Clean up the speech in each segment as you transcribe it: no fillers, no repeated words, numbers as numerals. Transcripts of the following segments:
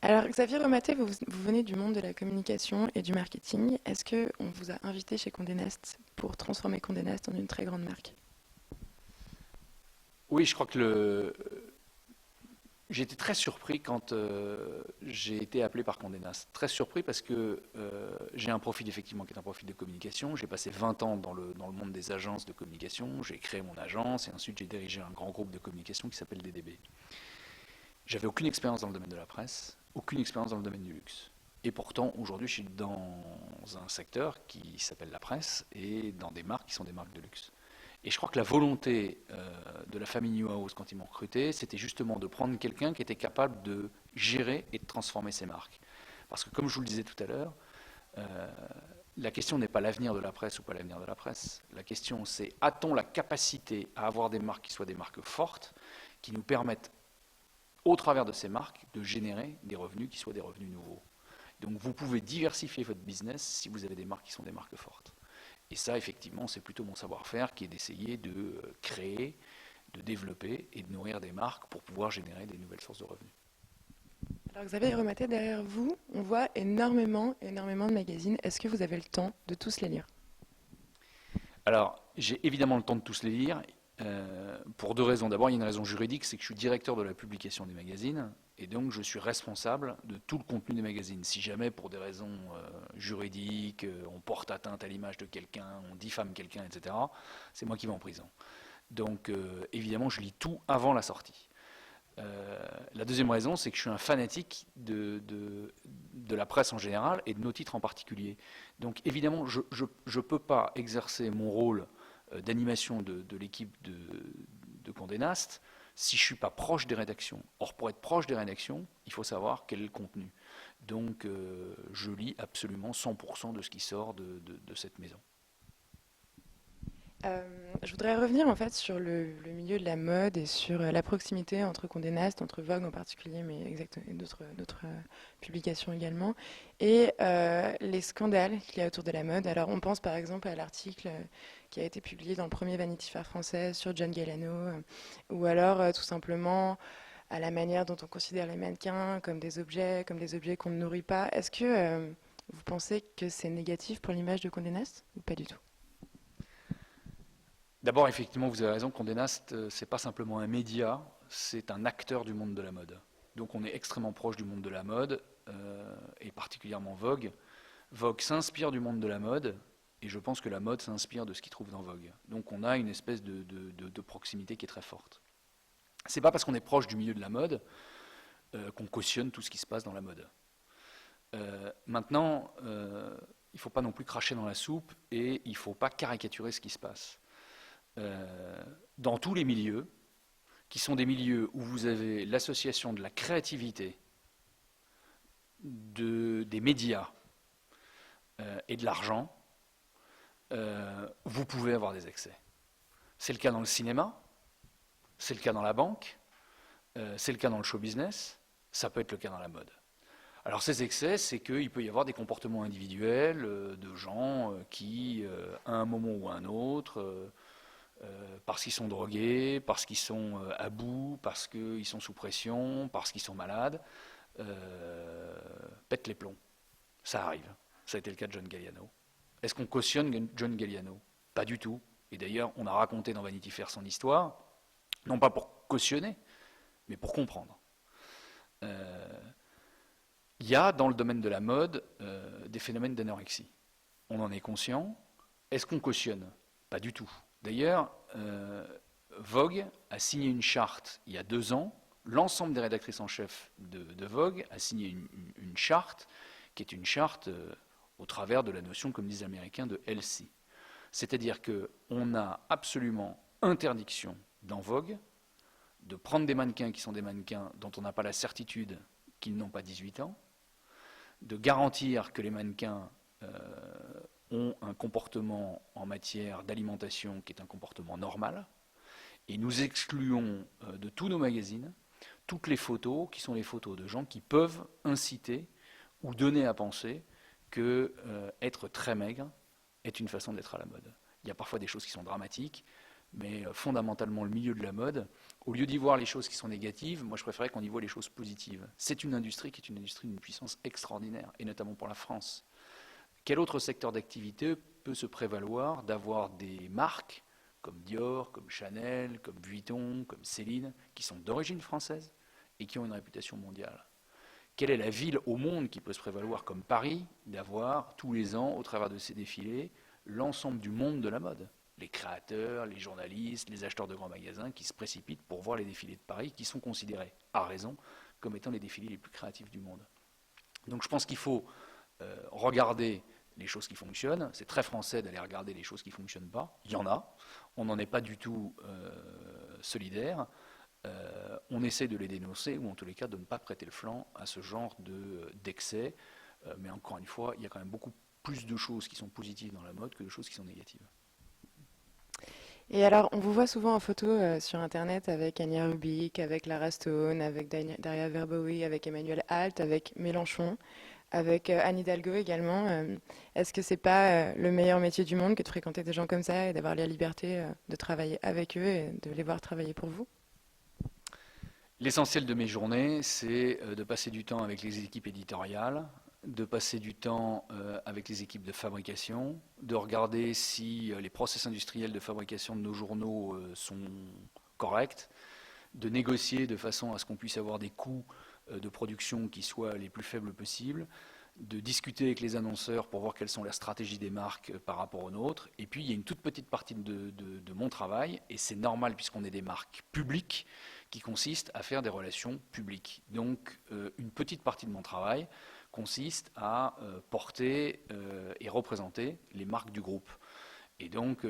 Alors, Xavier Rematé, vous venez du monde de la communication et du marketing. Est-ce qu'on vous a invité chez Condé Nast pour transformer Condé Nast en une très grande marque? Oui, je crois que j'ai été très surpris quand j'ai été appelé par Condé Nast. Très surpris parce que j'ai un profil effectivement qui est un profil de communication. J'ai passé 20 ans dans le monde des agences de communication. J'ai créé mon agence et ensuite j'ai dirigé un grand groupe de communication qui s'appelle DDB. J'avais aucune expérience dans le domaine de la presse, aucune expérience dans le domaine du luxe. Et pourtant, aujourd'hui, je suis dans un secteur qui s'appelle la presse et dans des marques qui sont des marques de luxe. Et je crois que la volonté de la famille Newhouse, quand ils m'ont recruté, c'était justement de prendre quelqu'un qui était capable de gérer et de transformer ses marques. Parce que comme je vous le disais tout à l'heure, euh, la question n'est pas l'avenir de la presse ou pas l'avenir de la presse. La question c'est, a-t-on la capacité à avoir des marques qui soient des marques fortes, qui nous permettent, au travers de ces marques, de générer des revenus qui soient des revenus nouveaux. Donc vous pouvez diversifier votre business si vous avez des marques qui sont des marques fortes. Et ça, effectivement, c'est plutôt mon savoir-faire qui est d'essayer de créer, de développer et de nourrir des marques pour pouvoir générer des nouvelles sources de revenus. Alors, Xavier Rematé, derrière vous, on voit énormément de magazines. Est-ce que vous avez le temps de tous les lire? Alors, j'ai évidemment le temps de tous les lire, pour deux raisons. D'abord, il y a une raison juridique, c'est que je suis directeur de la publication des magazines, et donc je suis responsable de tout le contenu des magazines. Si jamais, pour des raisons juridiques, on porte atteinte à l'image de quelqu'un, on diffame quelqu'un, etc., c'est moi qui vais en prison. Donc, évidemment, je lis tout avant la sortie. La deuxième raison, c'est que je suis un fanatique de la presse en général et de nos titres en particulier. Donc évidemment, je ne peux pas exercer mon rôle d'animation de l'équipe de Condé Nast si je ne suis pas proche des rédactions. Or, pour être proche des rédactions, il faut savoir quel est le contenu. Donc je lis absolument 100% de ce qui sort de cette maison. Je voudrais revenir en fait sur le milieu de la mode et sur la proximité entre Condé Nast, entre Vogue en particulier, mais et d'autres publications également, et les scandales qu'il y a autour de la mode. Alors on pense par exemple à l'article qui a été publié dans le premier Vanity Fair français sur John Galliano, ou alors tout simplement à la manière dont on considère les mannequins comme des objets qu'on ne nourrit pas. Est-ce que vous pensez que c'est négatif pour l'image de Condé Nast ou pas du tout? D'abord, effectivement, vous avez raison, Condé Nast, c'est pas simplement un média, c'est un acteur du monde de la mode. Donc on est extrêmement proche du monde de la mode, et particulièrement Vogue. Vogue s'inspire du monde de la mode, et je pense que la mode s'inspire de ce qu'il trouve dans Vogue. Donc on a une espèce de proximité qui est très forte. C'est pas parce qu'on est proche du milieu de la mode qu'on cautionne tout ce qui se passe dans la mode. Maintenant, il ne faut pas non plus cracher dans la soupe et il ne faut pas caricaturer ce qui se passe. Dans tous les milieux, qui sont des milieux où vous avez l'association de la créativité, des médias et de l'argent, vous pouvez avoir des excès. C'est le cas dans le cinéma, c'est le cas dans la banque, c'est le cas dans le show business, ça peut être le cas dans la mode. Alors ces excès, c'est qu'il peut y avoir des comportements individuels de gens qui, à un moment ou à un autre, parce qu'ils sont drogués, parce qu'ils sont à bout, parce qu'ils sont sous pression, parce qu'ils sont malades, pètent les plombs. Ça arrive. Ça a été le cas de John Galliano. Est-ce qu'on cautionne John Galliano? Pas du tout. Et d'ailleurs, on a raconté dans Vanity Fair son histoire, non pas pour cautionner, mais pour comprendre. Il y a dans le domaine de la mode des phénomènes d'anorexie. On en est conscient. Est-ce qu'on cautionne? Pas du tout. D'ailleurs, Vogue a signé une charte il y a 2 ans. L'ensemble des rédactrices en chef de Vogue a signé une charte qui est une charte au travers de la notion, comme disent les Américains, de healthy. C'est-à-dire qu'on a absolument interdiction dans Vogue de prendre des mannequins qui sont des mannequins dont on n'a pas la certitude qu'ils n'ont pas 18 ans, de garantir que les mannequins ont un comportement en matière d'alimentation qui est un comportement normal, et nous excluons de tous nos magazines toutes les photos qui sont les photos de gens qui peuvent inciter ou donner à penser que être très maigre est une façon d'être à la mode. Il y a parfois des choses qui sont dramatiques. mais fondamentalement le milieu de la mode, au lieu d'y voir les choses qui sont négatives, moi je préférais qu'on y voit les choses positives. C'est une industrie qui est une industrie d'une puissance extraordinaire, et notamment pour la France. Quel autre secteur d'activité peut se prévaloir d'avoir des marques comme Dior, comme Chanel, comme Vuitton, comme Céline, qui sont d'origine française et qui ont une réputation mondiale? Quelle est la ville au monde qui peut se prévaloir comme Paris d'avoir tous les ans, au travers de ses défilés, l'ensemble du monde de la mode? Les créateurs, les journalistes, les acheteurs de grands magasins qui se précipitent pour voir les défilés de Paris, qui sont considérés, à raison, comme étant les défilés les plus créatifs du monde. Donc je pense qu'il faut regarder les choses qui fonctionnent. C'est très français d'aller regarder les choses qui ne fonctionnent pas. Il y en a. On n'en est pas du tout solidaire. On essaie de les dénoncer, ou en tous les cas de ne pas prêter le flanc à ce genre d'excès. Mais encore une fois, il y a quand même beaucoup plus de choses qui sont positives dans la mode que de choses qui sont négatives. Et alors, on vous voit souvent en photo sur Internet avec Anya Rubik, avec Lara Stone, avec Daria Verbowy, avec Emmanuel Alt, avec Mélenchon, avec Anne Hidalgo également. Est-ce que c'est pas le meilleur métier du monde que de fréquenter des gens comme ça et d'avoir la liberté de travailler avec eux et de les voir travailler pour vous? L'essentiel de mes journées, c'est de passer du temps avec les équipes éditoriales, de passer du temps avec les équipes de fabrication, de regarder si les process industriels de fabrication de nos journaux sont corrects, de négocier de façon à ce qu'on puisse avoir des coûts de production qui soient les plus faibles possibles, de discuter avec les annonceurs pour voir quelles sont les stratégies des marques par rapport aux nôtres. Et puis, il y a une toute petite partie de mon travail, et c'est normal puisqu'on est des marques publiques, qui consiste à faire des relations publiques. Donc, une petite partie de mon travail consiste à porter et représenter les marques du groupe. Et donc,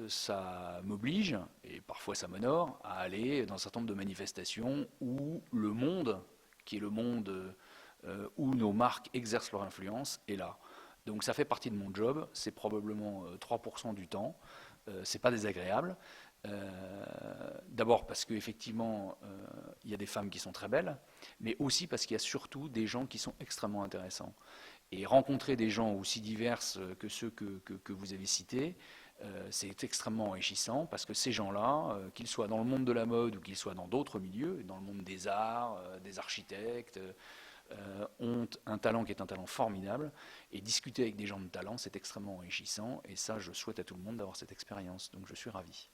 ça m'oblige, et parfois ça m'honore, à aller dans un certain nombre de manifestations où le monde, qui est le monde où nos marques exercent leur influence, est là. Donc ça fait partie de mon job, c'est probablement 3% du temps, c'est pas désagréable. D'abord parce qu'effectivement, il y a des femmes qui sont très belles, mais aussi parce qu'il y a surtout des gens qui sont extrêmement intéressants. Et rencontrer des gens aussi divers que ceux que vous avez cités, c'est extrêmement enrichissant parce que ces gens-là, qu'ils soient dans le monde de la mode ou qu'ils soient dans d'autres milieux, dans le monde des arts, des architectes, ont un talent qui est un talent formidable. Et discuter avec des gens de talent, c'est extrêmement enrichissant. Et ça, je souhaite à tout le monde d'avoir cette expérience. Donc je suis ravi.